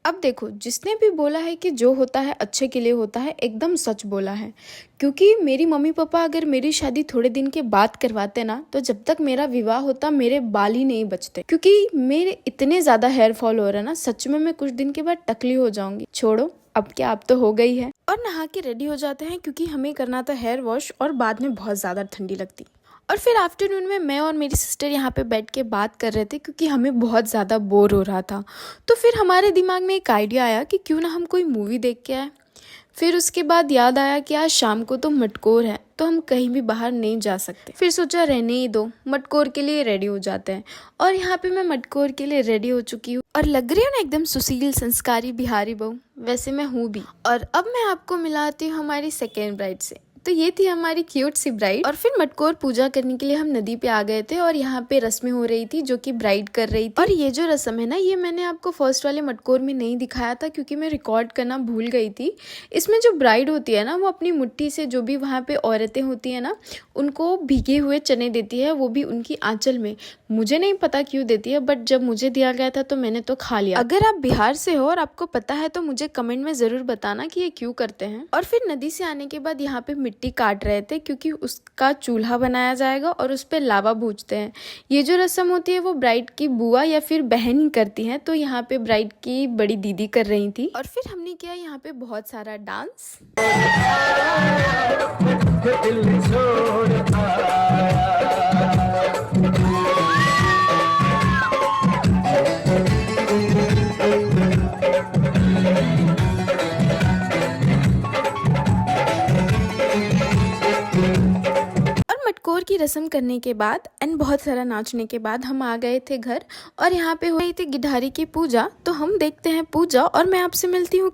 अब देखो, जिसने भी बोला है कि जो होता है अच्छे के लिए होता है, एकदम सच बोला है। क्योंकि मेरी मम्मी पापा अगर मेरी शादी थोड़े दिन के बाद करवाते ना, तो जब तक मेरा विवाह होता मेरे बाल ही नहीं बचते। क्योंकि मेरे इतने ज्यादा हेयर फॉल हो रहा है ना, सच में मैं कुछ दिन के बाद टकली हो जाऊंगी। छोड़ो, अब क्या, अब तो हो गई है। और नहा के रेडी हो जाते हैं क्योंकि हमें करना था हेयर वॉश, और बाद में बहुत ज्यादा ठंडी लगती। और फिर आफ्टरनून में मैं और मेरी सिस्टर यहाँ पे बैठ के बात कर रहे थे क्योंकि हमें बहुत ज़्यादा बोर हो रहा था। तो फिर हमारे दिमाग में एक आइडिया आया कि क्यों ना हम कोई मूवी देख के आए। फिर उसके बाद याद आया कि आज शाम को तो मटकोर है, तो हम कहीं भी बाहर नहीं जा सकते। फिर सोचा रहने ही दो, मटकोर के लिए रेडी हो जाते हैं। और यहाँ पे मैं मटकोर के लिए रेडी हो चुकी हूँ और लग रही हूँ ना एकदम सुशील संस्कारी बिहारी बहू। वैसे मैं हूँ भी। और अब मैं आपको मिलाती हूँ हमारी सेकेंड ब्राइड से। तो ये थी हमारी क्यूट सी ब्राइड। और फिर मटकोर पूजा करने के लिए हम नदी पे आ गए थे और यहाँ पे रस्में हो रही थी जो कि ब्राइड कर रही थी। और ये जो रस्म है ना, ये मैंने आपको फर्स्ट वाले मटकोर में नहीं दिखाया था क्योंकि मैं रिकॉर्ड करना भूल गई थी। इसमें जो ब्राइड होती है ना, वो अपनी मुट्ठी से जो भी वहाँ पे औरतें होती है ना, उनको भीगे हुए चने देती है, वो भी उनकी आंचल में। मुझे नहीं पता क्यों देती है, बट जब मुझे दिया गया था तो मैंने तो खा लिया। अगर आप बिहार से हो और आपको पता है तो मुझे कमेंट में जरूर बताना कि ये क्यों करते हैं। और फिर नदी से आने के बाद यहाँ पे मिट्टी काट रहे थे क्योंकि उसका चूल्हा बनाया जाएगा और उस पर लावा भूजते हैं। ये जो रस्म होती है वो ब्राइड की बुआ या फिर बहन ही करती हैं, तो यहाँ पे ब्राइड की बड़ी दीदी कर रही थी। और फिर हमने किया यहाँ पे बहुत सारा डांस। मटकोर की रस्म करने के बाद एंड बहुत सारा नाचने के बाद हम आ गए थे घर। और यहाँ पे हो रही थी गिधारी की पूजा, तो हम देखते हैं पूजा और मैं आपसे मिलती हूँ।